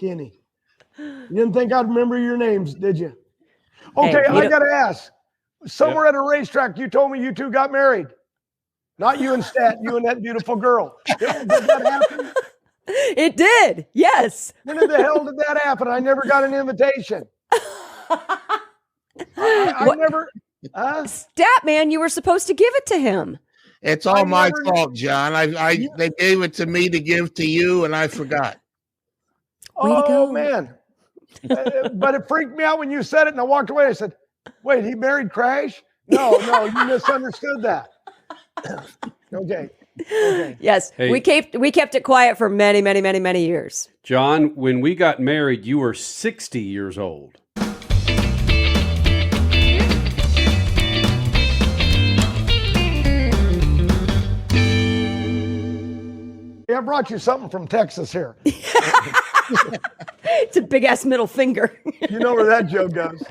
Kenny. You didn't think I'd remember your names, did you? Okay, I got to ask. Somewhere at a racetrack, you told me you two got married. Not you and Stat, you and that beautiful girl. Did that happen? It did, yes. When the hell did that happen? I never got an invitation. I never. Stat man, you were supposed to give it to him. It's all my fault, John. They gave it to me to give to you, and I forgot. Oh, man. But it freaked me out when you said it, and I walked away. I said, wait, he married Crash? No, you misunderstood that. Okay. Yes, hey. We kept it quiet for many, many, many, many years. John, when we got married, you were 60 years old. Yeah, I brought you something from Texas here. It's a big-ass middle finger. You know where that joke goes.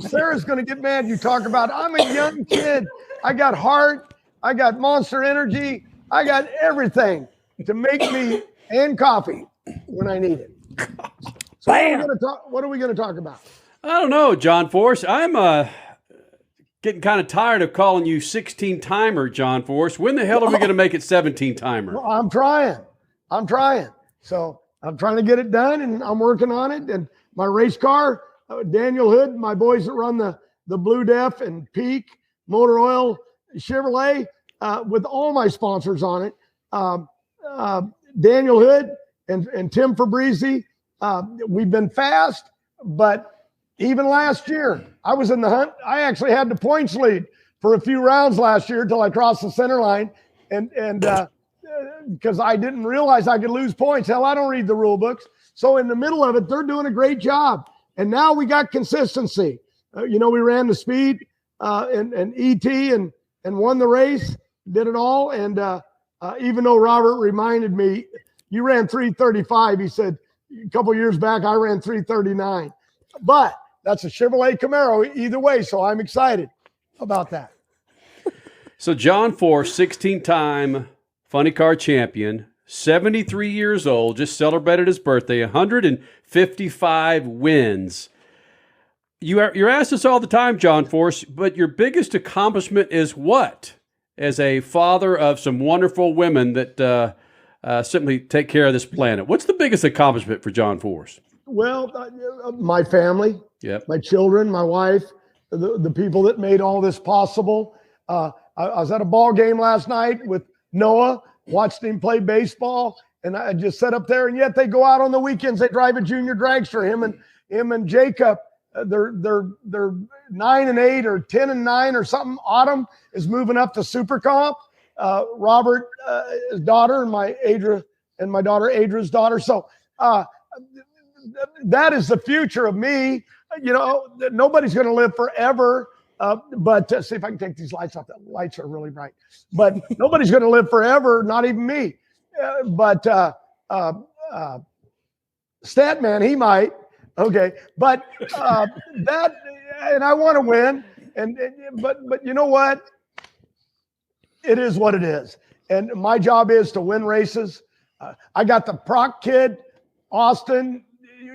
Sarah's going to get mad. You talk about, I'm a young kid. I got heart. I got Monster Energy. I got everything to make me and coffee when I need it. So what are we going to talk about? I don't know, John Force. I'm getting kind of tired of calling you 16-timer, John Force. When the hell are we going to make it 17-timer? Well, I'm trying. So I'm trying to get it done, and I'm working on it. And my race car, Daniel Hood, my boys that run the Blue Def and Peak, Motor Oil, Chevrolet, with all my sponsors on it. Daniel Hood and Tim Fabrizi, we've been fast, but even last year, I was in the hunt. I actually had the points lead for a few rounds last year until I crossed the center line, and because I didn't realize I could lose points. Hell, I don't read the rule books. So in the middle of it, they're doing a great job. And now we got consistency. We ran the speed and ET and won the race, did it all. And even though Robert reminded me, you ran 3:35, he said, a couple years back, I ran 3:39. But that's a Chevrolet Camaro either way, so I'm excited about that. So John Force, 16-time Funny Car champion, 73 years old, just celebrated his birthday, 155 wins. You're asked this all the time, John Force, but your biggest accomplishment is what? As a father of some wonderful women that simply take care of this planet. What's the biggest accomplishment for John Force? Well, my family, my children, my wife, the people that made all this possible. I was at a ball game last night with Noah, watched him play baseball, and I just sat up there. And yet they go out on the weekends. They drive a junior dragster. Him and Jacob, they're 9-8 or 10-9 or something. Autumn is moving up to Super Comp. Robert, his daughter, and my daughter Adra's daughter. So that is the future of me. Nobody's going to live forever. But see if I can take these lights off. The lights are really bright. But nobody's going to live forever, not even me. But Statman, he might. Okay, but that, and I want to win. But you know what? It is what it is. And my job is to win races. I got the Proc kid, Austin,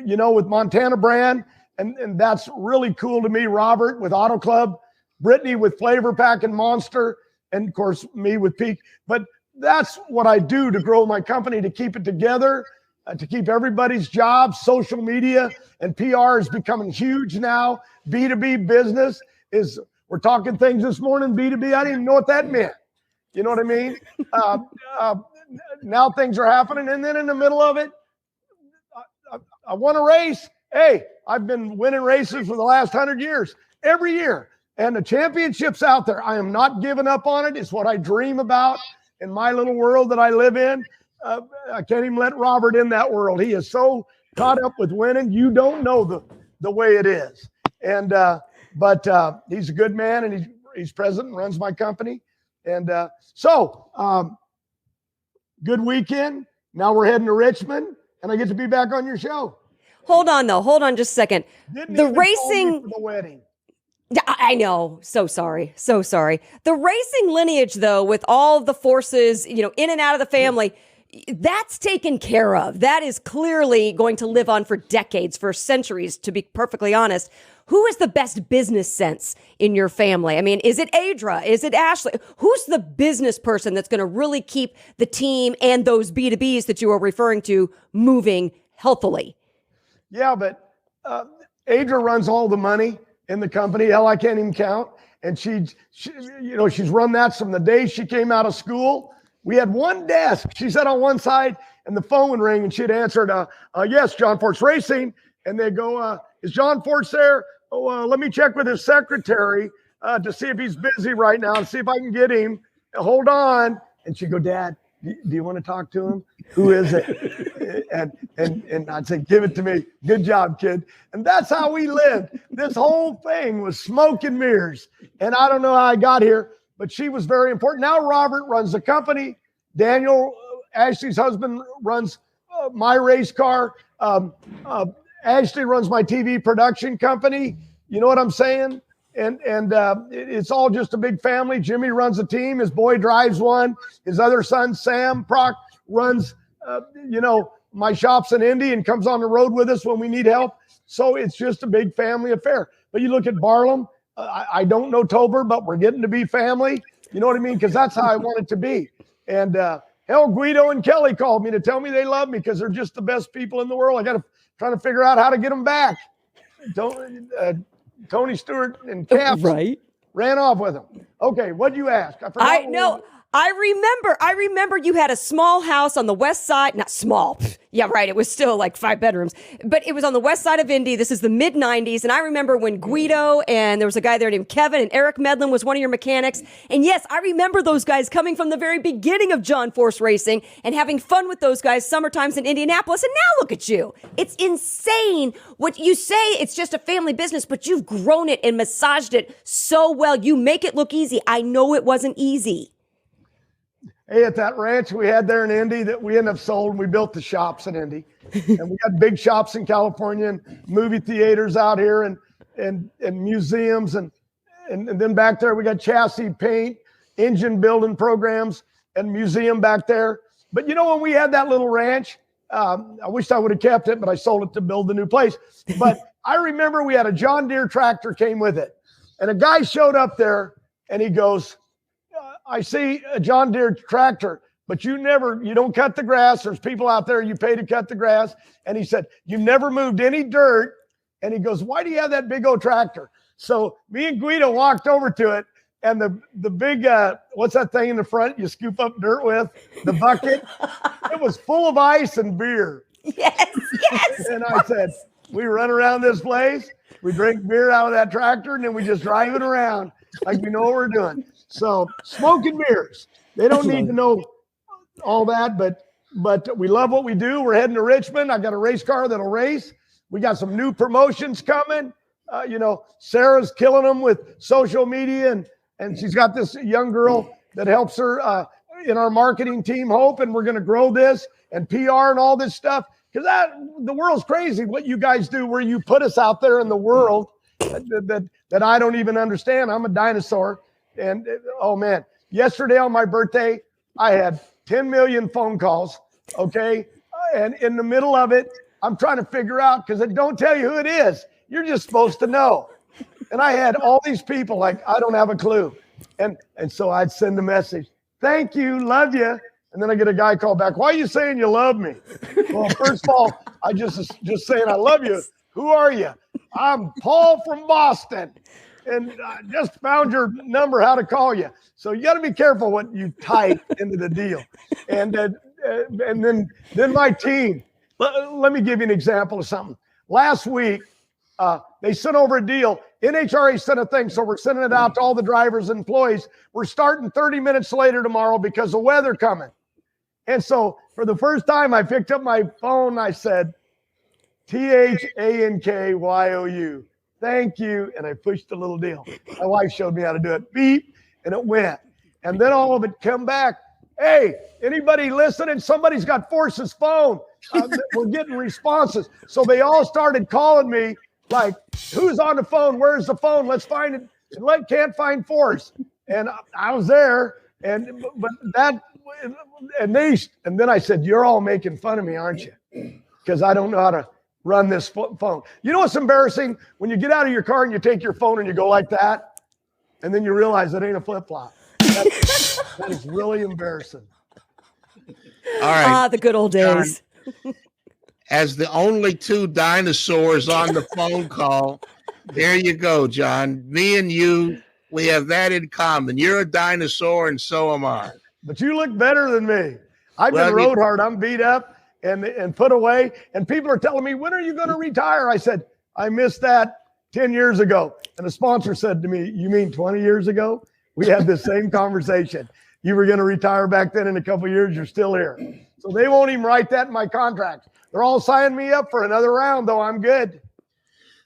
with Montana brand. And that's really cool to me. Robert with Auto Club, Brittany with Flavor Pack and Monster, and of course me with Peak. But that's what I do to grow my company, to keep it together, to keep everybody's jobs. Social media and PR is becoming huge now. B2B business we're talking things this morning, B2B. I didn't even know what that meant. You know what I mean? Now things are happening. And then in the middle of it, I won a race. Hey, I've been winning races for the last 100 years, every year. And the championship's out there. I am not giving up on it. It's what I dream about in my little world that I live in. I can't even let Robert in that world. He is so caught up with winning. You don't know the way it is. And but he's a good man, and he's president and runs my company. And so good weekend. Now we're heading to Richmond, and I get to be back on your show. Hold on just a second. The racing for the wedding. I know. So sorry. The racing lineage, though, with all the forces, in and out of the family, That's taken care of. That is clearly going to live on for decades, for centuries, to be perfectly honest. Who has the best business sense in your family? I mean, is it Adra? Is it Ashley? Who's the business person that's going to really keep the team and those B2Bs that you were referring to moving healthily? Yeah, but Adra runs all the money in the company. Hell, I can't even count. And she's run that from the day she came out of school. We had one desk. She sat on one side, and the phone would ring, and she'd answer, yes, John Force Racing. And they'd go, is John Force there? Oh, let me check with his secretary to see if he's busy right now, and see if I can get him. Hold on. And she'd go, Dad, do you want to talk to him? Who is it? And I'd say, give it to me. Good job, kid. And that's how we lived. This whole thing was smoke and mirrors. And I don't know how I got here, but she was very important. Now Robert runs the company. Daniel, Ashley's husband, runs my race car. Ashley runs my TV production company. You know what I'm saying? And it's all just a big family. Jimmy runs a team. His boy drives one. His other son, Sam Prock, runs, my shops in Indy and comes on the road with us when we need help. So it's just a big family affair. But you look at Barlam. I don't know Tober, but we're getting to be family. You know what I mean? Because that's how I want it to be. And hell, Guido and Kelly called me to tell me they love me because they're just the best people in the world. I got to try to figure out how to get them back. Tony Stewart and Caps ran off with them. Okay, what'd you ask? I remember you had a small house on the west side, not small. Yeah, right. It was still like 5 bedrooms, but it was on the west side of Indy. This is the mid 90s. And I remember when Guido and there was a guy there named Kevin and Eric Medlin was one of your mechanics. And yes, I remember those guys coming from the very beginning of John Force Racing and having fun with those guys summer times in Indianapolis. And now look at you. It's insane what you say. It's just a family business, but you've grown it and massaged it so well. You make it look easy. I know it wasn't easy. Hey, at that ranch we had there in Indy that we ended up sold, and we built the shops in Indy. And we got big shops in California and movie theaters out here and museums. And then back there we got chassis, paint, engine building programs, and museum back there. But when we had that little ranch, I wished I would have kept it, but I sold it to build the new place. But I remember we had a John Deere tractor came with it. And a guy showed up there and he goes, I see a John Deere tractor, but you don't cut the grass. There's people out there you pay to cut the grass. And he said, you never moved any dirt. And he goes, why do you have that big old tractor? So me and Guido walked over to it, and the big, what's that thing in the front you scoop up dirt with? The bucket. It was full of ice and beer. Yes. And I said, we run around this place, we drink beer out of that tractor, and then we just drive it around like we know what we're doing. So smoke and mirrors. They don't need to know all that, but we love what we do. We're heading to Richmond. I got a race car that'll race. We got some new promotions coming. Sarah's killing them with social media, and she's got this young girl that helps her in our marketing team, Hope, and we're going to grow this and PR and all this stuff because the world's crazy what you guys do where you put us out there in the world that I don't even understand. I'm a dinosaur. And oh man, yesterday on my birthday, I had 10 million phone calls. Okay. And in the middle of it, I'm trying to figure out because it don't tell you who it is. You're just supposed to know. And I had all these people like, I don't have a clue. And so I'd send a message. Thank you. Love you. And then I get a guy call back. Why are you saying you love me? Well, first of all, I just saying I love you. Who are you? I'm Paul from Boston. And I just found your number, how to call you. So you got to be careful what you type into the deal. And then my team, let me give you an example of something. Last week, they sent over a deal. NHRA sent a thing, so we're sending it out to all the drivers and employees. We're starting 30 minutes later tomorrow because of weather coming. And so for the first time, I picked up my phone. I said, THANKYOU. Thank you. And I pushed the little deal. My wife showed me how to do it. Beep. And it went. And then all of it come back. Hey, anybody listening? Somebody's got Force's phone. We're getting responses. So they all started calling me like, who's on the phone? Where's the phone? Let's find it. Can't find Force. And I was there. But and then I said, "You're all making fun of me, aren't you? Because I don't know how to run this phone." You know what's embarrassing? When you get out of your car and you take your phone and you go like that, and then you realize it ain't a flip-flop. That is really embarrassing. All right. The good old days. John, as the only two dinosaurs on the phone call, there you go, John. Me and you, we have that in common. You're a dinosaur, and so am I. But you look better than me. I've been road hard. I'm beat up and put away. And people are telling me, "When are you going to retire?" I said, "I missed that 10 years ago." And the sponsor said to me, "You mean 20 years ago? We had the same conversation. You were going to retire back then. In a couple of years, you're still here." So they won't even write that in my contract. They're all signing me up for another round, though. I'm good.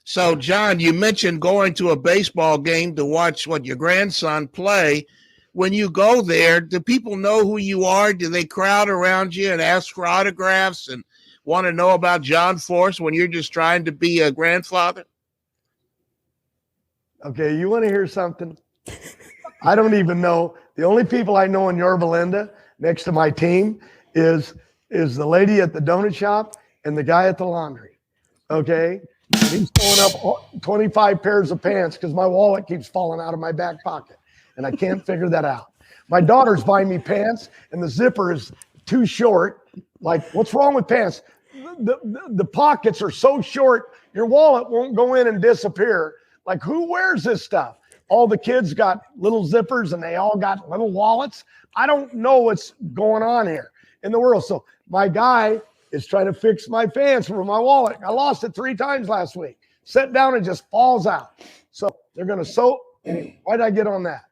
So, John, you mentioned going to a baseball game to watch your grandson play. When you go there, do people know who you are? Do they crowd around you and ask for autographs and want to know about John Force when you're just trying to be a grandfather? Okay, you want to hear something? I don't even know. The only people I know in Yorba Linda next to my team is the lady at the donut shop and the guy at the laundry. Okay? And he's throwing up 25 pairs of pants because my wallet keeps falling out of my back pocket. And I can't figure that out. My daughter's buying me pants and the zipper is too short. Like, what's wrong with pants? The pockets are so short, your wallet won't go in and disappear. Like, who wears this stuff? All the kids got little zippers and they all got little wallets. I don't know what's going on here in the world. So my guy is trying to fix my pants for my wallet. I lost it 3 times last week. Set down and just falls out. So they're going to sew. Why did I get on that?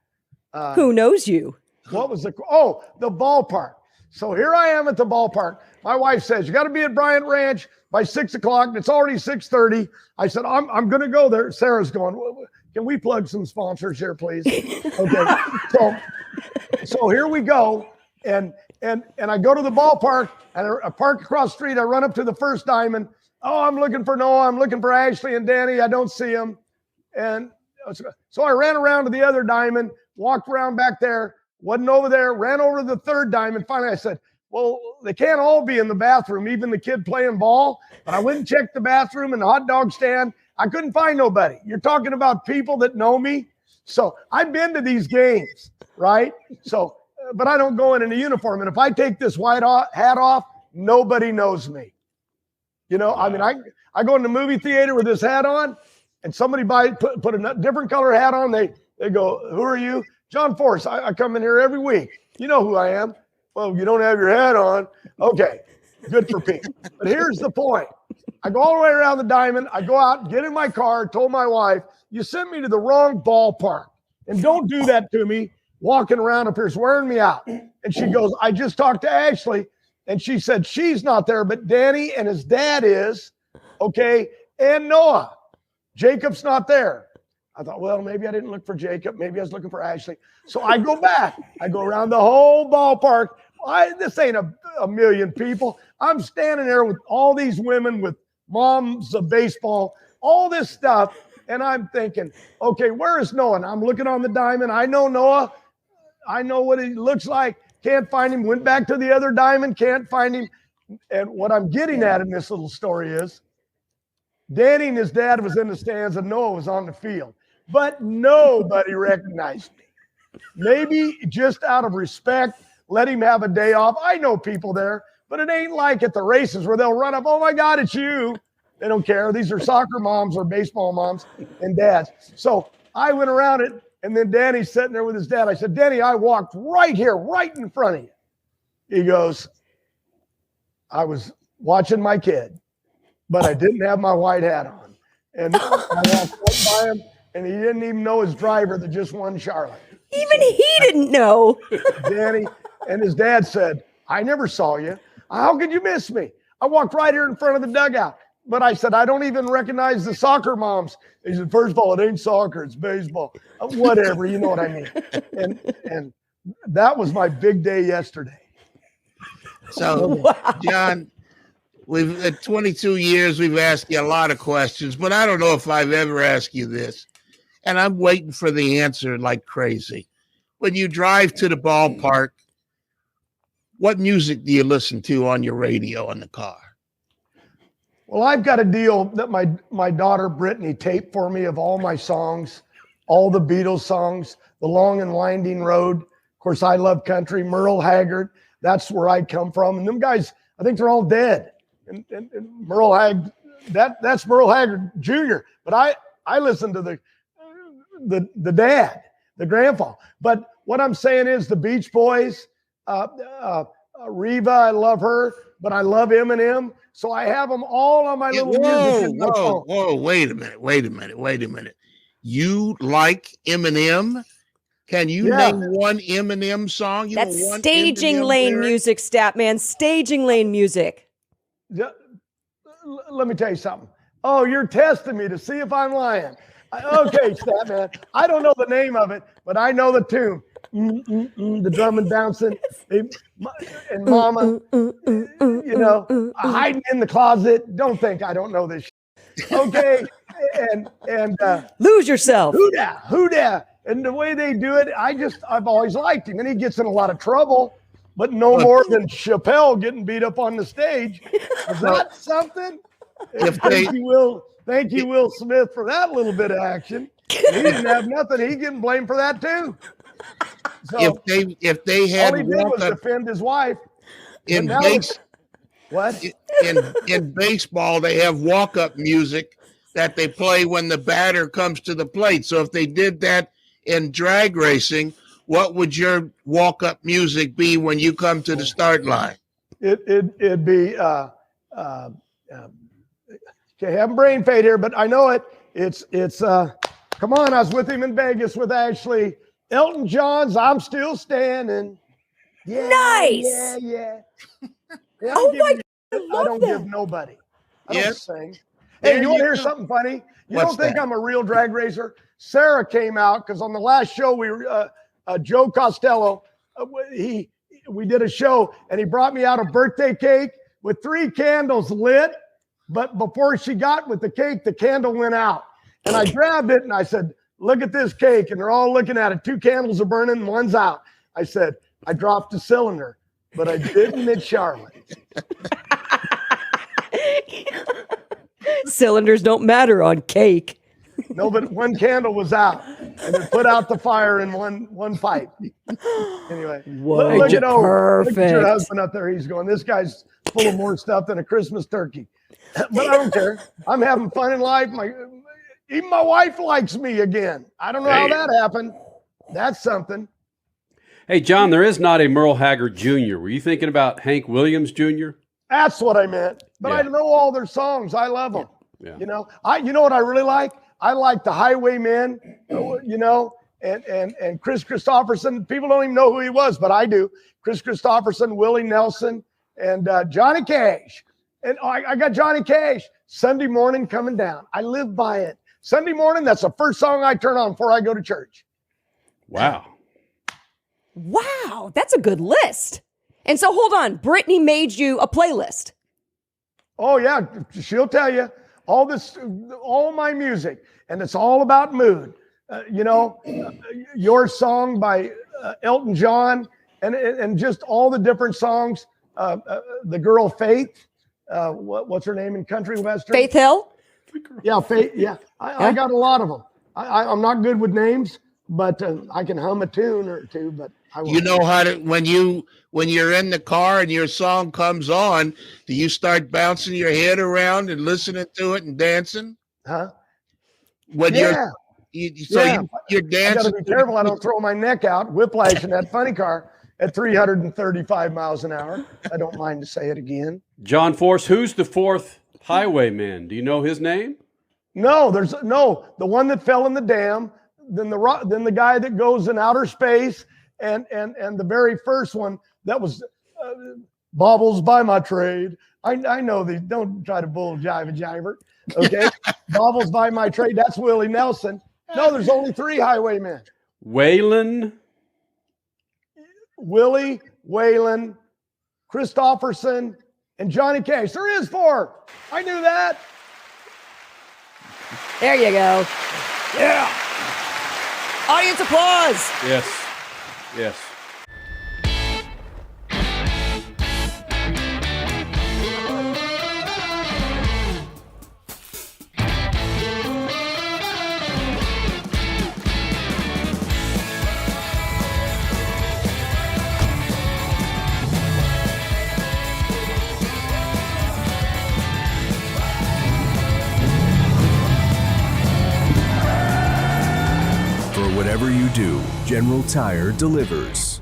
Who knows you? What was the ballpark. So here I am at the ballpark. My wife says, "You got to be at Bryant Ranch by 6 o'clock. And it's already 6:30. I said, I'm going to go there. Sarah's going, "Can we plug some sponsors here, please?" Okay. So here we go. And I go to the ballpark and I park across the street. I run up to the first diamond. "Oh, I'm looking for Noah. I'm looking for Ashley and Danny. I don't see them." And so I ran around to the other diamond, walked around back there, wasn't over there, ran over to the third diamond. Finally, I said, "Well, they can't all be in the bathroom, even the kid playing ball." But I went and checked the bathroom and the hot dog stand. I couldn't find nobody. You're talking about people that know me. So I've been to these games, right? So, but I don't go in a uniform. And if I take this white hat off, nobody knows me. You know, I mean, I go in the movie theater with this hat on and somebody put a different color hat on. They go, "Who are you?" "John Force. I come in here every week. You know who I am." "Well, you don't have your hat on." Okay, good for Pete. But here's the point. I go all the way around the diamond. I go out, get in my car, told my wife, "You sent me to the wrong ballpark. And don't do that to me walking around up here. It's wearing me out." And she goes, "I just talked to Ashley." And she said, "She's not there, but Danny and his dad is, okay, and Noah. Jacob's not there." I thought, well, maybe I didn't look for Jacob. Maybe I was looking for Ashley. So I go back. I go around the whole ballpark. This ain't a million people. I'm standing there with all these women with moms of baseball, all this stuff. And I'm thinking, okay, where is Noah? And I'm looking on the diamond. I know Noah. I know what he looks like. Can't find him. Went back to the other diamond. Can't find him. And what I'm getting at in this little story is Danny and his dad was in the stands and Noah was on the field. But nobody recognized me. Maybe just out of respect, let him have a day off. I know people there, but it ain't like at the races where they'll run up, "Oh my God, it's you." They don't care. These are soccer moms or baseball moms and dads. So I went around it, and then Danny's sitting there with his dad. I said, "Danny, I walked right here, right in front of you." He goes, "I was watching my kid, but I didn't have my white hat on." And I walked right by him, and he didn't even know his driver that just won Charlotte. Even he didn't know. Danny and his dad said, "I never saw you. How could you miss me? I walked right here in front of the dugout." But I said, "I don't even recognize the soccer moms." He said, "First of all, it ain't soccer, it's baseball." Whatever, you know what I mean. And that was my big day yesterday. So, wow. John, we've at 22 years, we've asked you a lot of questions, but I don't know if I've ever asked you this. And I'm waiting for the answer like crazy. When you drive to the ballpark, what music do you listen to on your radio in the car? Well, I've got a deal that my daughter Brittany taped for me of all my songs, all the Beatles songs, The Long and Winding Road. Of course, I love country, Merle Haggard. That's where I come from. And them guys, I think they're all dead. And Merle Haggard, that's Merle Haggard Jr. But I listen to the dad, the grandpa. But what I'm saying is the Beach Boys, Reva, I love her, but I love Eminem. So I have them all on my little music in my phone. Whoa, wait a minute. You like Eminem? Can you name one Eminem song? That's staging lane music, Statman. Staging lane music. Let me tell you something. Oh, you're testing me to see if I'm lying. Okay, Statman. I don't know the name of it, but I know the tune. The drum and bouncing, and Mama, hiding in the closet. Don't think I don't know this. Okay, and lose yourself. Who da? And the way they do it, I've always liked him, and he gets in a lot of trouble, but no more than Chappelle getting beat up on the stage. Is that something? Thank you, Will Smith, for that little bit of action. He didn't have nothing. He's getting blamed for that too. So if they had all he did was defend his wife. In baseball, they have walk-up music that they play when the batter comes to the plate. So if they did that in drag racing, what would your walk-up music be when you come to the start line? It'd be okay. Having brain fade here, but I know it. It's come on. I was with him in Vegas with Ashley. Elton John's "I'm Still Standing." Yeah, nice. Yeah. Oh my God, I don't give nobody. I don't sing. Hey, you want to hear something funny? You don't think I'm a real drag racer? Sarah came out because on the last show Joe Costello, we did a show and he brought me out a birthday cake with 3 candles lit. But before she got with the cake, the candle went out. And I grabbed it and I said, "Look at this cake." And they're all looking at it. 2 candles are burning and one's out. I said, "I dropped a cylinder, but I didn't at Charlotte." Cylinders don't matter on cake. No, but 1 candle was out, and it put out the fire in one pipe. Anyway, look at your husband up there. He's going, "This guy's full of more stuff than a Christmas turkey." But I don't care. I'm having fun in life. Even my wife likes me again. I don't know how that happened. That's something. Hey, John, there is not a Merle Haggard Jr. Were you thinking about Hank Williams Jr.? That's what I meant. But I know all their songs. I love them. Yeah. You know what I really like? I like the Highwaymen, and Chris Christopherson. People don't even know who he was, but I do. Chris Christopherson, Willie Nelson, and Johnny Cash. And I got Johnny Cash. Sunday morning coming down. I live by it. Sunday morning, that's the first song I turn on before I go to church. Wow. Wow, that's a good list. And so hold on, Brittany made you a playlist. Oh yeah, she'll tell you all my music, and it's all about mood. Your song by Elton John, and just all the different songs. The girl Faith, what's her name in country western? Faith Hill. Yeah, Faith. Yeah, I got a lot of them. I'm not good with names, but I can hum a tune or two. But you know how to when you're in the car and your song comes on, do you start bouncing your head around and listening to it and dancing? Huh? When you're dancing. I gotta be careful I don't throw my neck out, whiplash in that funny car at 335 miles an hour. I don't mind to say it again. John Force, who's the 4th Highwayman? Do you know his name? No, the one that fell in the dam, then the guy that goes in outer space, and the very first one that was Baubles by my trade. I know these. Don't try to bull jive a jiver. Okay, Baubles by my trade. That's Willie Nelson. No, there's only 3 Highwaymen. Waylon. Willie, Waylon, Christopherson, and Johnny Cash. There is 4. I knew that. There you go. Yeah. Audience applause. Yes. Whatever you do, General Tire delivers.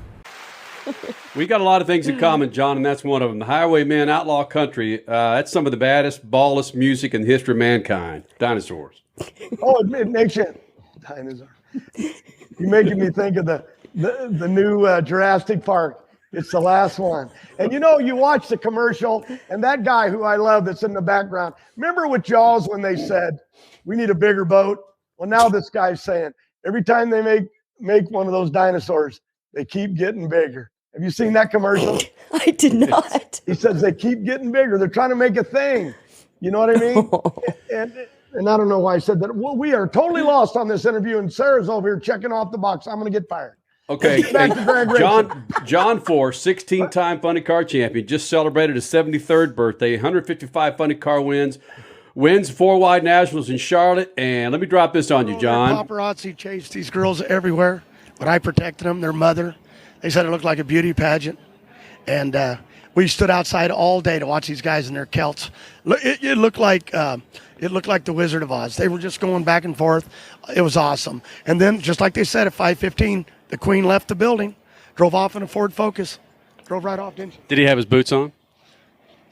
We got a lot of things in common, John, and that's one of them. The Highwaymen, Outlaw Country. That's some of the baddest, ballest music in the history of mankind. Dinosaurs. Oh, it makes you dinosaur. You're making me think of the new Jurassic Park. It's the last one. And you watch the commercial, and that guy who I love that's in the background. Remember with Jaws when they said, we need a bigger boat? Well, now this guy's saying, every time they make one of those dinosaurs, they keep getting bigger. Have you seen that commercial? I did not. He says they keep getting bigger. They're trying to make a thing. You know what I mean? And I don't know why I said that. Well, we are totally lost on this interview, and Sarah's over here checking off the box. I'm going to get fired. Okay, Back to Greg John Force, 16-time funny car champion, just celebrated his 73rd birthday, 155 funny car wins 4 wide nationals in Charlotte, and let me drop this on you, John. Paparazzi chased these girls everywhere, but I protected them, their mother. They said it looked like a beauty pageant, and we stood outside all day to watch these guys in their kilts. It looked like the Wizard of Oz. They were just going back and forth. It was awesome. And then, just like they said, at 5:15, the Queen left the building, drove off in a Ford Focus, drove right off, didn't she? Did he have his boots on?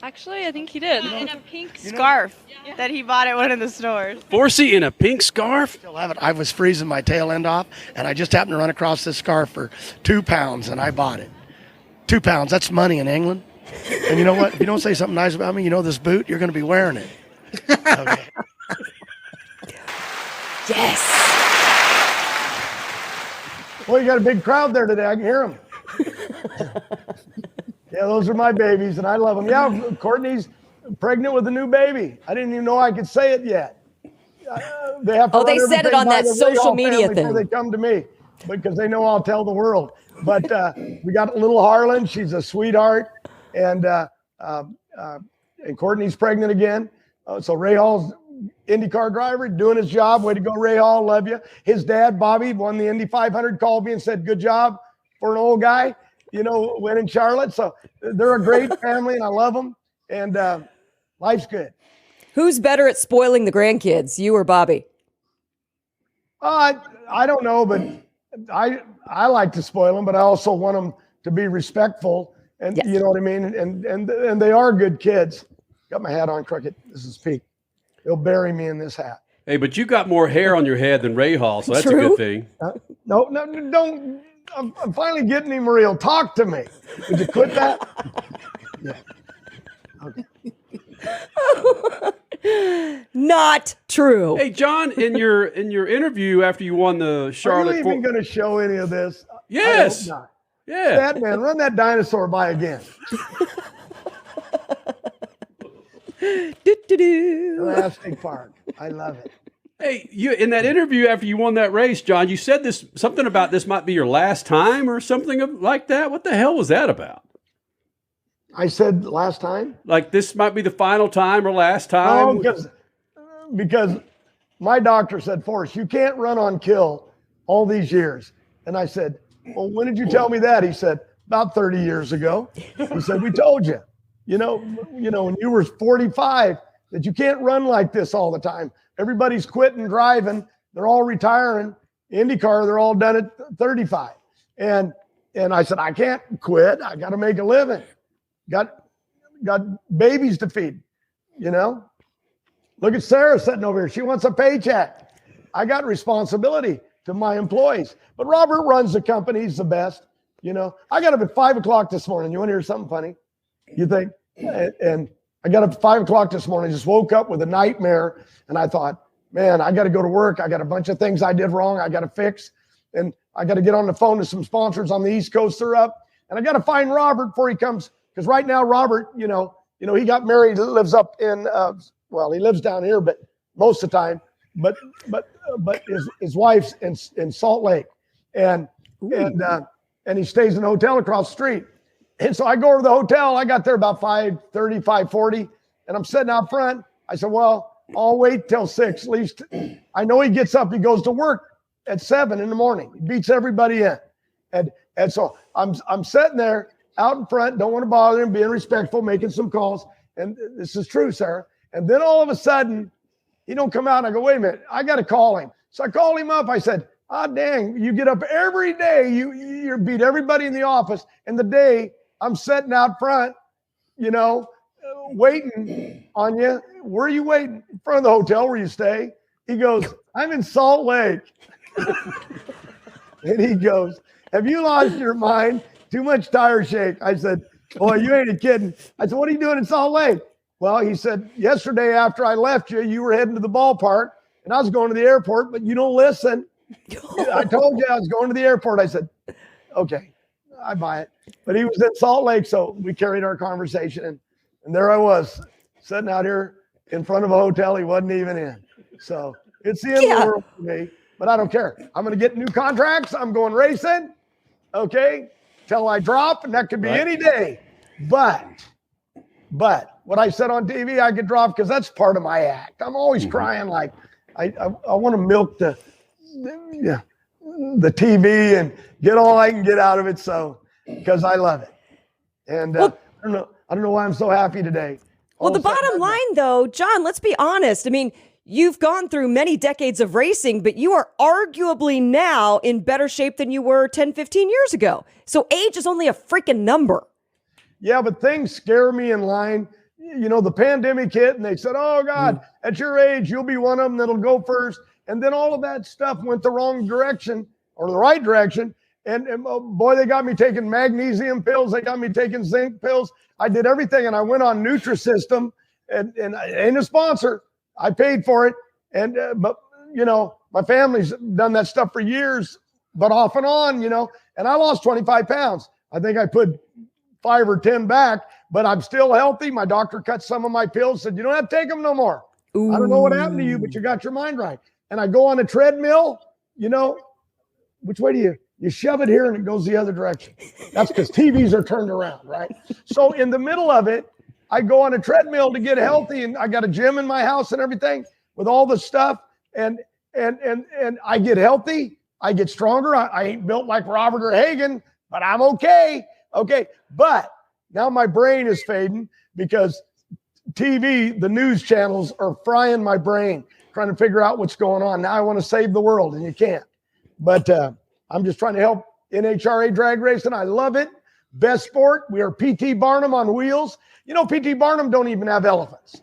Actually, I think he did. In a pink scarf that he bought at one of the stores. Forsey in a pink scarf? Still have it. I was freezing my tail end off, and I just happened to run across this scarf for £2, and I bought it. £2, that's money in England. And you know what? If you don't say something nice about me, this boot, you're going to be wearing it. Okay. Yes. Well, you got a big crowd there today. I can hear them. Yeah, those are my babies, and I love them. Yeah, Courtney's pregnant with a new baby. I didn't even know I could say it yet. They have to they run said it everything on by that the social Rahal media family thing. before they come to me, because they know I'll tell the world. But we got little Harlan. She's a sweetheart, and Courtney's pregnant again. So Rahal's IndyCar driver doing his job. Way to go, Rahal. Love you. His dad, Bobby, won the Indy 500. Called me and said, "Good job for an old guy." Went in Charlotte. So they're a great family, and I love them. And life's good. Who's better at spoiling the grandkids, you or Bobby? I don't know, but I like to spoil them, but I also want them to be respectful. And Yes. you know what I mean? And they are good kids. Got my hat on crooked. This is Pete. They'll bury me in this hat. Hey, but you got more hair on your head than Rahal, so that's a True. good thing. No, don't. I'm finally getting him real. Talk to me. Would you quit that? Yeah. Okay. Not true. Hey, John, in your interview after you won the Are Charlotte, you even going to show any of this? Yes. I hope not. yeah, That man, run that dinosaur by again. Jurassic Park. I love it. hey, you in that interview after you won that race, John, you said something about this might be your last time or something like that. What the hell was that about? I said last time. Like this might be the final time or last time? Oh, because my doctor said, Forrest, you can't run on kill all these years. And I said, well, when did you tell me that? He said, about 30 years ago. He said, we told you, when you were 45, that you can't run like this all the time. Everybody's quitting driving. They're all retiring. IndyCar, they're all done at 35. And I said, I can't quit. I got to make a living. Got babies to feed, Look at Sarah sitting over here. She wants a paycheck. I got responsibility to my employees. But Robert runs the company. He's the best. I got up at 5 o'clock this morning. You want to hear something funny? You think? And I got up at 5 o'clock this morning, just woke up with a nightmare. And I thought, man, I got to go to work. I got a bunch of things I did wrong. I got to fix. And I got to get on the phone to some sponsors on the East Coast. They're up. And I got to find Robert before he comes. Because right now, Robert, he got married. He lives up in, he lives down here, but most of the time. But his wife's in Salt Lake. And he stays in a hotel across the street. And so I go over to the hotel. I got there about 5:30, 5:40, and I'm sitting out front. I said, well, I'll wait till 6 at least. I know he gets up. He goes to work at 7 in the morning. He beats everybody in. And so I'm sitting there out in front, don't want to bother him, being respectful, making some calls. And this is true, Sarah. And then all of a sudden, he don't come out. And I go, wait a minute, I got to call him. So I called him up. I said, Ah, dang, you get up every day, you beat everybody in the office. And the day I'm sitting out front, waiting on you. Where are you waiting? In front of the hotel where you stay. He goes, I'm in Salt Lake. And he goes, have you lost your mind? Too much tire shake. I said, boy, you ain't kidding. I said, what are you doing in Salt Lake? Well, he said, yesterday after I left you, you were heading to the ballpark and I was going to the airport, but you don't listen. I told you I was going to the airport. I said, okay, I buy it. But he was in Salt Lake, so we carried our conversation. And there I was, sitting out here in front of a hotel he wasn't even in. So it's the end of the world for me, but I don't care. I'm going to get new contracts. I'm going racing, okay, till I drop, and that could be any day. But what I said on TV, I could drop because that's part of my act. I'm always crying like I want to milk the TV and get all I can get out of it. So because I love it, and I don't know why I'm so happy today. Well, the bottom line, though, John, let's be honest. I mean, you've gone through many decades of racing, but you are arguably now in better shape than you were 10, 15 years ago. So age is only a freaking number. Yeah, but things scare me in line. The pandemic hit and they said, oh, God, at your age, you'll be one of them that'll go first. And then all of that stuff went the wrong direction or the right direction. And boy, they got me taking magnesium pills. They got me taking zinc pills. I did everything. And I went on Nutrisystem and I ain't a sponsor. I paid for it. And, but my family's done that stuff for years, but off and on, and I lost 25 pounds. I think I put 5 or 10 back, but I'm still healthy. My doctor cut some of my pills, said, you don't have to take them no more. Ooh. I don't know what happened to you, but you got your mind right. And I go on a treadmill, which way do you shove it here and it goes the other direction? That's because TVs are turned around, right? So in the middle of it, I go on a treadmill to get healthy, and I got a gym in my house and everything with all the stuff. And I get healthy. I get stronger. I ain't built like Robert or Hagen, but I'm okay. Okay. But now my brain is fading because TV, the news channels are frying my brain, trying to figure out what's going on. Now I want to save the world, and you can't. But I'm just trying to help NHRA drag racing. I love it. Best sport. We are P.T. Barnum on wheels. P.T. Barnum don't even have elephants.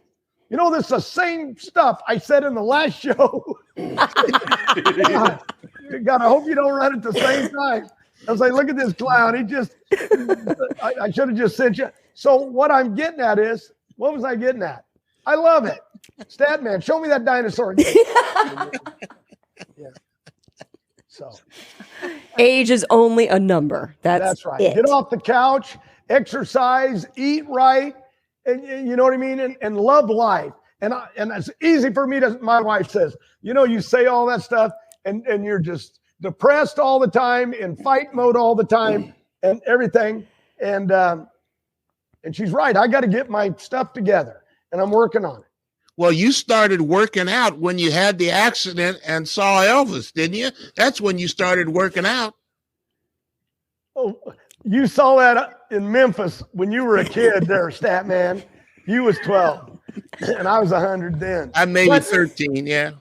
This is the same stuff I said in the last show. God, I hope you don't run at the same time. I was like, look at this clown. He just, I should have just sent you. So what I'm getting at is, what was I getting at? I love it. Statman, show me that dinosaur. Yeah. So age is only a number. That's right. It. Get off the couch, exercise, eat right, and you know what I mean, and love life. And it's easy for me to. My wife says, you say all that stuff, and you're just depressed all the time, in fight mode all the time, and everything. And she's right. I got to get my stuff together, and I'm working on it. Well, you started working out when you had the accident and saw Elvis, didn't you? That's when you started working out. Oh, you saw that in Memphis when you were a kid there, Statman. You was 12, and I was 100 then. I maybe 13, yeah.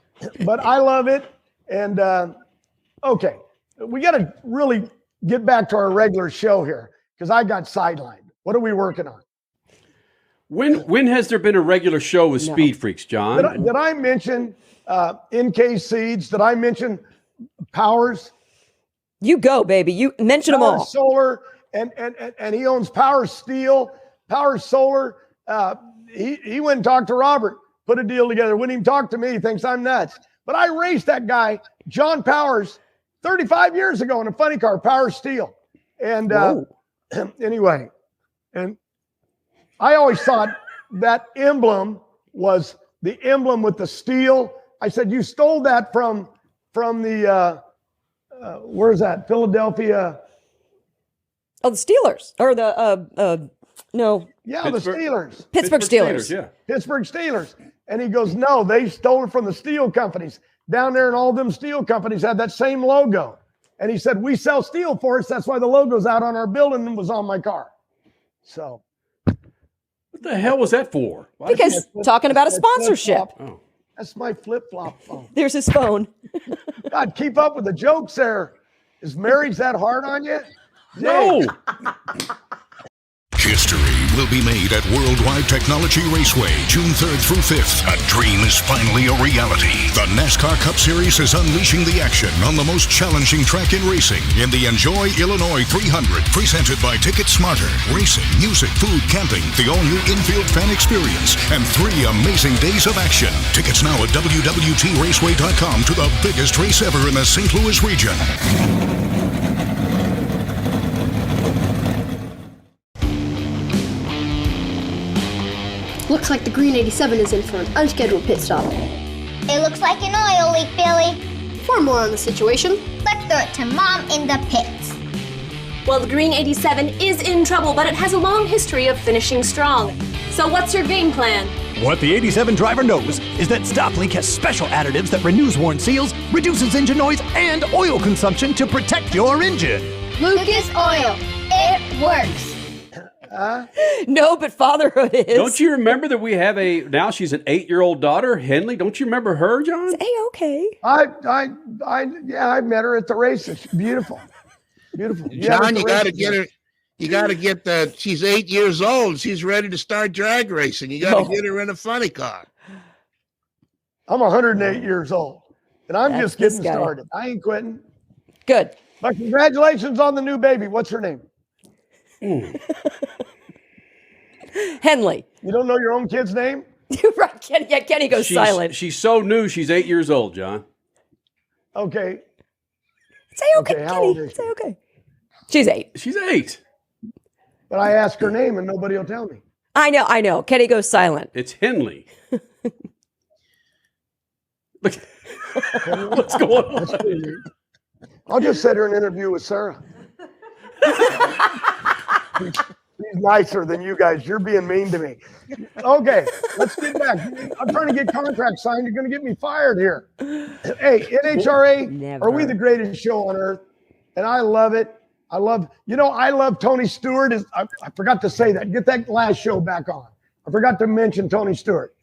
But I love it. And, okay, we got to really get back to our regular show here because I got sidelined. What are we working on? When has there been a regular show with Speed Freaks, John? Did I mention NK Seeds? Did I mention Powers? You go, baby. You mention them all. Solar, and he owns Power Steel, Power Solar. He went and talked to Robert, put a deal together. Wouldn't even talk to me. He thinks I'm nuts. But I raced that guy, John Powers, 35 years ago in a funny car, Power Steel. And anyway, and I always thought that emblem was the emblem with the steel. I said, you stole that from the, where's that? Philadelphia. Oh, the Steelers or no. Yeah, the Steelers. Pittsburgh Steelers. Yeah. Pittsburgh Steelers. And he goes, no, they stole it from the steel companies. Down there, and all them steel companies had that same logo. And he said, we sell steel for us. That's why the logo's out on our building and was on my car. So. What the hell was that for? Because talking about a sponsorship. That's my flip-flop phone. There's his phone. God, keep up with the jokes there. Is marriage that hard on you? No. History will be made at Worldwide Technology Raceway, June 3rd through 5th. A dream is finally a reality. The NASCAR Cup Series is unleashing the action on the most challenging track in racing in the Enjoy Illinois 300, presented by Ticket Smarter. Racing, music, food, camping, the all-new infield fan experience, and 3 amazing days of action. Tickets now at WWTRaceway.com to the biggest race ever in the St. Louis region. Looks like the Green 87 is in for an unscheduled pit stop. It looks like an oil leak, Billy. For more on the situation, Let's throw it to Mom in the pits. Well, the Green 87 is in trouble, but it has a long history of finishing strong. So what's your game plan? What the 87 driver knows is that StopLeak has special additives that renews worn seals, reduces engine noise, and oil consumption to protect your engine. Lucas Oil. It works. No, but fatherhood is. Don't you remember that we have she's an 8-year-old daughter, Henley? Don't you remember her, John? A-okay. I met her at the races. She's beautiful. Beautiful. John, you got to get her. You got to get that. She's 8 years old. She's ready to start drag racing. You got to get her in a funny car. I'm 108 years old, and I'm That's just getting this guy. started. I ain't quitting. Good. But congratulations on the new baby. What's her name? Henley. You don't know your own kid's name? Right. Kenny goes silent. She's so new. She's 8 years old, John. Okay. Say okay, Okay, how Kenny. old is she? Say okay. She's 8. She's 8. But I ask her name and nobody will tell me. I know. Kenny goes silent. It's Henley. Look, what's going on? I'll just set her an interview with Sarah. She's nicer than you guys. You're being mean to me. Okay, let's get back. I'm trying to get contracts signed. You're going to get me fired here. Hey, NHRA, Never. are we the greatest show on earth? And I love it. I love Tony Stewart. I forgot to say that. Get that last show back on. I forgot to mention Tony Stewart.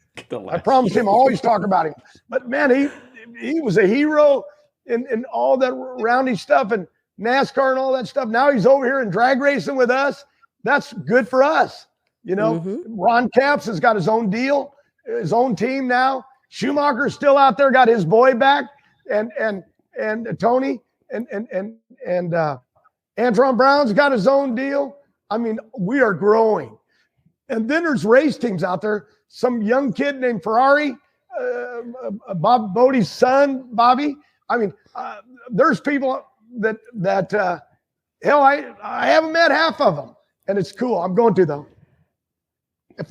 I promised him I always talk about him. But man, he was a hero in all that roundy stuff and NASCAR and all that stuff. Now he's over here in drag racing with us. That's good for us. Ron Capps has got his own deal, his own team now. Schumacher's still out there, got his boy back, and Tony and Antron Brown's got his own deal. I mean, we are growing. And then there's race teams out there. Some young kid named Ferrari, Bob Bodie's son, Bobby. I mean, there's people that hell, I haven't met half of them. And it's cool. I'm going to, though.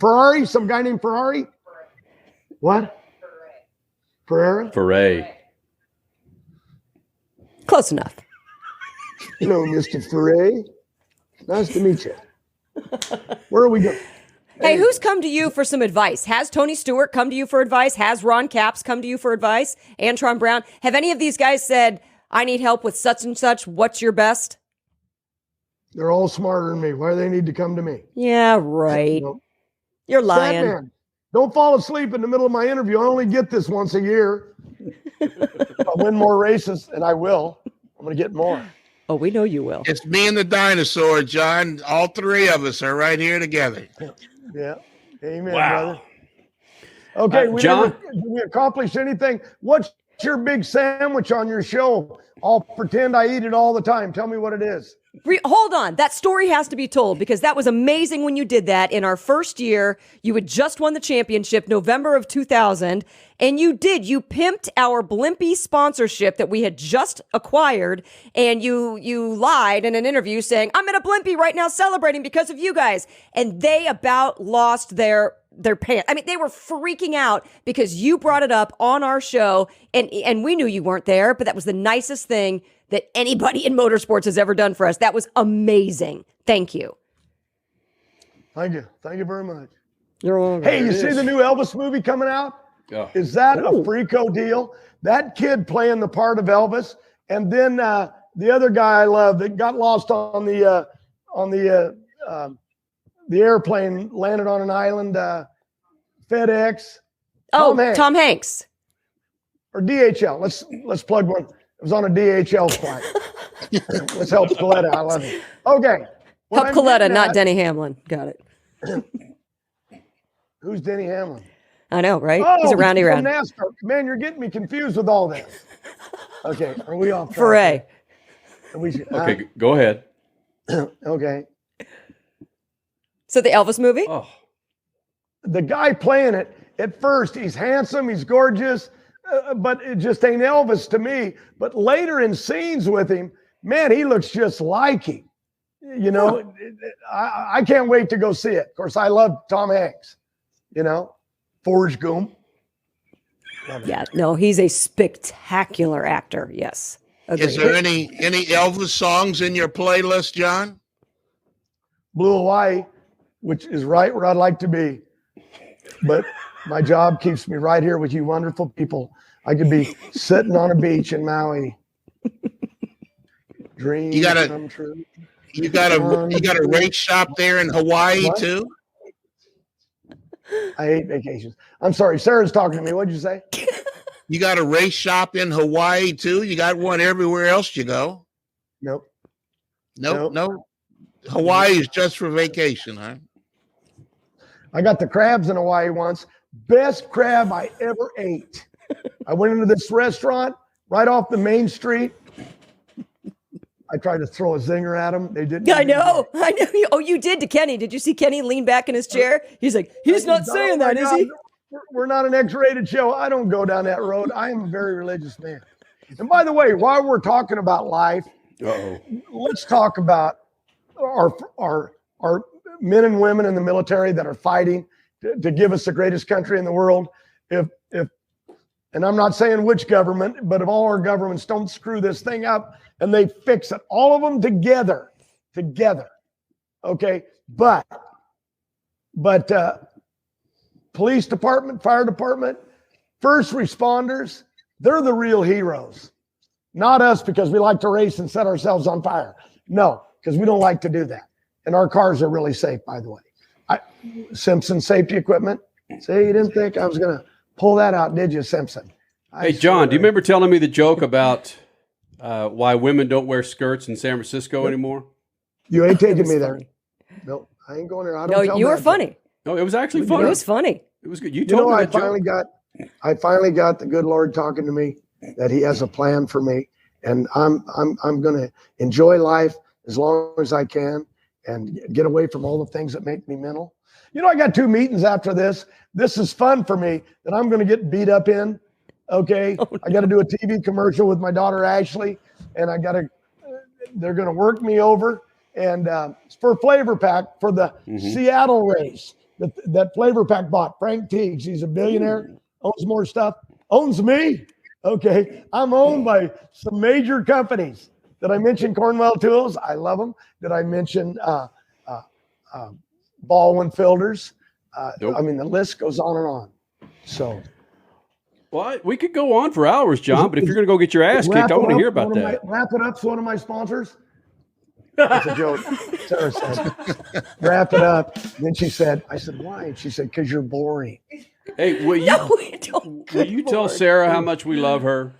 Ferrari, some guy named Ferrari. What? Ferrera? Ferrari. Close enough. Hello, Mr. Ferrari. Nice to meet you. Where are we going? Hey, who's come to you for some advice? Has Tony Stewart come to you for advice? Has Ron Capps come to you for advice? Antron Brown? Have any of these guys said, I need help with such and such? What's your best? They're all smarter than me. Why do they need to come to me? Yeah, right. Nope. You're lying. Man, don't fall asleep in the middle of my interview. I only get this once a year. If I win more races, and I will, I'm going to get more. Oh, we know you will. It's me and the dinosaur, John. All 3 of us are right here together. Yeah. Amen, Wow. brother. Okay, John? did we accomplish anything? What's your big sandwich on your show? I'll pretend I eat it all the time. Tell me what it is. Hold on. That story has to be told because that was amazing when you did that. In our first year, you had just won the championship, November of 2000, and you pimped our Blimpie sponsorship that we had just acquired, and you lied in an interview saying, I'm in a Blimpie right now celebrating because of you guys. And they about lost their pants. I mean, they were freaking out because you brought it up on our show, and we knew you weren't there, but that was the nicest thing that anybody in motorsports has ever done for us. That was amazing. Thank you. Thank you. Thank you very much. You're welcome. Hey, you see the new Elvis movie coming out? Oh. Is that a Freako deal? That kid playing the part of Elvis, and then the other guy I love that got lost on the airplane, landed on an island, FedEx. Tom Hanks. or DHL. Let's plug one. It was on a DHL flight. Let's help Coletta. I love it. Okay. Help Coletta, not Denny Hamlin. Got it. Who's Denny Hamlin? I know, right? Oh, he's a roundy from round. NASCAR. Man, you're getting me confused with all this. Okay, are we off track? Foray. Okay, go ahead. Okay. So the Elvis movie? Oh. The guy playing it, at first, he's handsome, he's gorgeous, but it just ain't Elvis to me. But later in scenes with him, man, he looks just like him. You know, I can't wait to go see it. Of course, I love Tom Hanks, you know, Forrest Gump. Yeah, no, he's a spectacular actor. Yes. Agreed. Is there any Elvis songs in your playlist, John? Blue Hawaii, which is right where I'd like to be. But my job keeps me right here with you wonderful people. I could be sitting on a beach in Maui. Dreams come true. You got a race shop there in Hawaii too? I hate vacations. I'm sorry, Sarah's talking to me. What'd you say? You got a race shop in Hawaii too? You got one everywhere else you go? Nope. Nope. Hawaii is just for vacation, huh? I got the crabs in Hawaii once. Best crab I ever ate. I went into this restaurant right off the main street. I tried to throw a zinger at them. They didn't. I know. Oh, you did to Kenny. Did you see Kenny lean back in his chair? He's like, he's not saying that, is he? We're not an X-rated show. I don't go down that road. I am a very religious man. And by the way, while we're talking about life, let's talk about our men and women in the military that are fighting to give us the greatest country in the world. And I'm not saying which government, but if all our governments don't screw this thing up and they fix it, all of them together. Okay. But police department, fire department, first responders, they're the real heroes, not us because we like to race and set ourselves on fire. No, because we don't like to do that. And our cars are really safe, by the way. Simpson safety equipment. Say, you didn't think I was going to pull that out, did you, Simpson? Hey, John, do you remember telling me the joke about why women don't wear skirts in San Francisco anymore? You ain't taking me there. No, I ain't going there. I don't. No, you were funny. No, it was actually funny. It was funny. It was good. You told me that I finally got the good Lord talking to me that He has a plan for me, and I'm going to enjoy life as long as I can and get away from all the things that make me mental. You know, I got 2 meetings after this. This is fun for me that I'm going to get beat up in. Okay. I got to do a TV commercial with my daughter, Ashley, and they're going to work me over. And it's for Flavor Pack for the Seattle race that Flavor Pack bought. Frank Teagues, he's a billionaire, owns more stuff, owns me. Okay. I'm owned by some major companies. Did I mention Cornwell Tools? I love them. Did I mention Baldwin Filters? Nope. I mean, the list goes on and on. So. Well, we could go on for hours, John, but if you're going to go get your ass kicked, I want to hear about that. Wrap it up's one of my sponsors. That's a joke. Sarah said, wrap it up. Then she said, I said, why? And she said, because you're boring. Hey, will you tell Sarah how much we love her?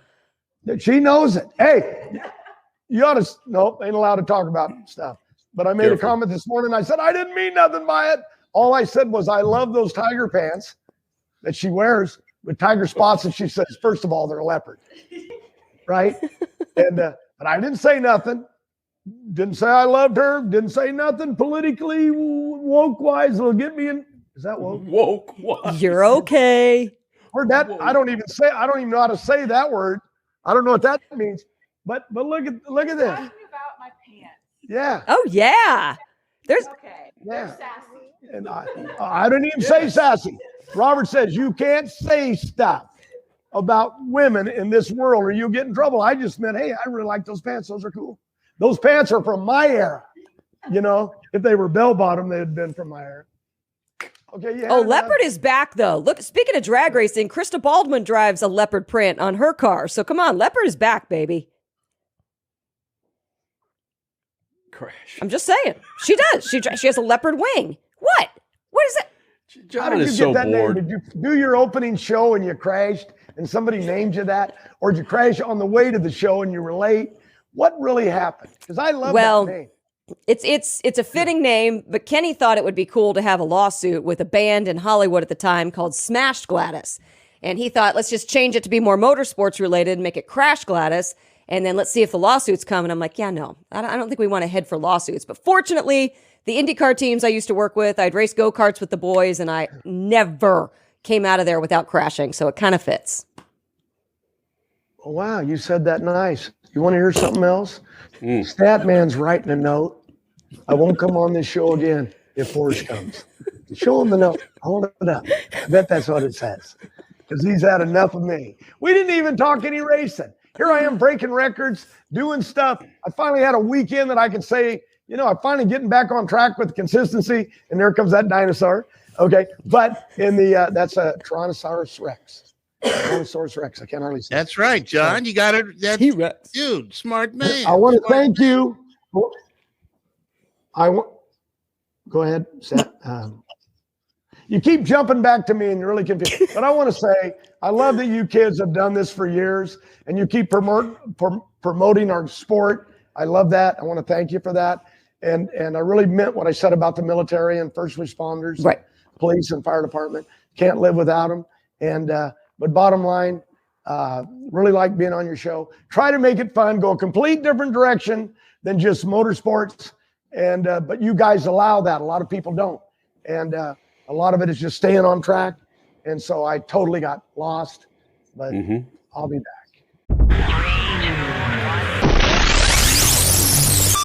She knows it. Hey, you ought to, nope, ain't allowed to talk about stuff. But I made a comment this morning. I said, I didn't mean nothing by it. All I said was, I love those tiger pants that she wears with tiger spots. And she says, first of all, they're a leopard. Right? And, but I didn't say nothing. Didn't say I loved her. Didn't say nothing politically woke-wise. It'll get me in. Is that woke? Woke-wise. You're okay. Or that, I don't even know how to say that word. I don't know what that means. But look at this. Talking about my pants. Yeah. Oh, yeah. There's Okay. Yeah. They're sassy. And I don't even say sassy. Robert says you can't say stuff about women in this world or you'll get in trouble. I just meant, hey, I really like those pants. Those are cool. Those pants are from my era. You know, if they were bell-bottom, they'd have been from my era. Okay, yeah. Oh, Leopard is back, though. Look, speaking of drag racing, Krista Baldwin drives a Leopard print on her car. So come on, Leopard is back, baby. Crash. I'm just saying. She does. She has a Leopard wing. What? What is it? John is so bored. Did you do your opening show and you crashed and somebody named you that, or did you crash on the way to the show and you were late? What really happened? Because I love that name. It's a fitting name, but Kenny thought it would be cool to have a lawsuit with a band in Hollywood at the time called Smashed Gladys. And he thought, let's just change it to be more motorsports related and make it Crash Gladys. And then let's see if the lawsuits come. And I'm like, yeah, no, I don't think we want to head for lawsuits. But fortunately, the IndyCar teams I used to work with, I'd race go-karts with the boys, and I never came out of there without crashing. So it kind of fits. Oh, wow, you said that nice. You want to hear something else? Statman's writing a note. I won't come on this show again if Forrest comes. Show him the note. Hold it up. I bet that's what it says. Because he's had enough of me. We didn't even talk any racing. Here I am breaking records, doing stuff. I finally had a weekend that I could say, you know, I'm finally getting back on track with consistency. And there comes that dinosaur. Okay. But in the, that's a Tyrannosaurus Rex. Tyrannosaurus Rex. I can't hardly say. That's right, John. You got it. T-Rex. Dude, smart man. I want to thank you. Go ahead, Seth. You keep jumping back to me and you're really confused. But I want to say, I love that you kids have done this for years and you keep promoting our sport. I love that. I want to thank you for that. And I really meant what I said about the military and first responders, right? Police and fire department. Can't live without them. And but bottom line, really like being on your show. Try to make it fun. Go a complete different direction than just motorsports. And but you guys allow that. A lot of people don't. And a lot of it is just staying on track. And so I totally got lost, but I'll be back.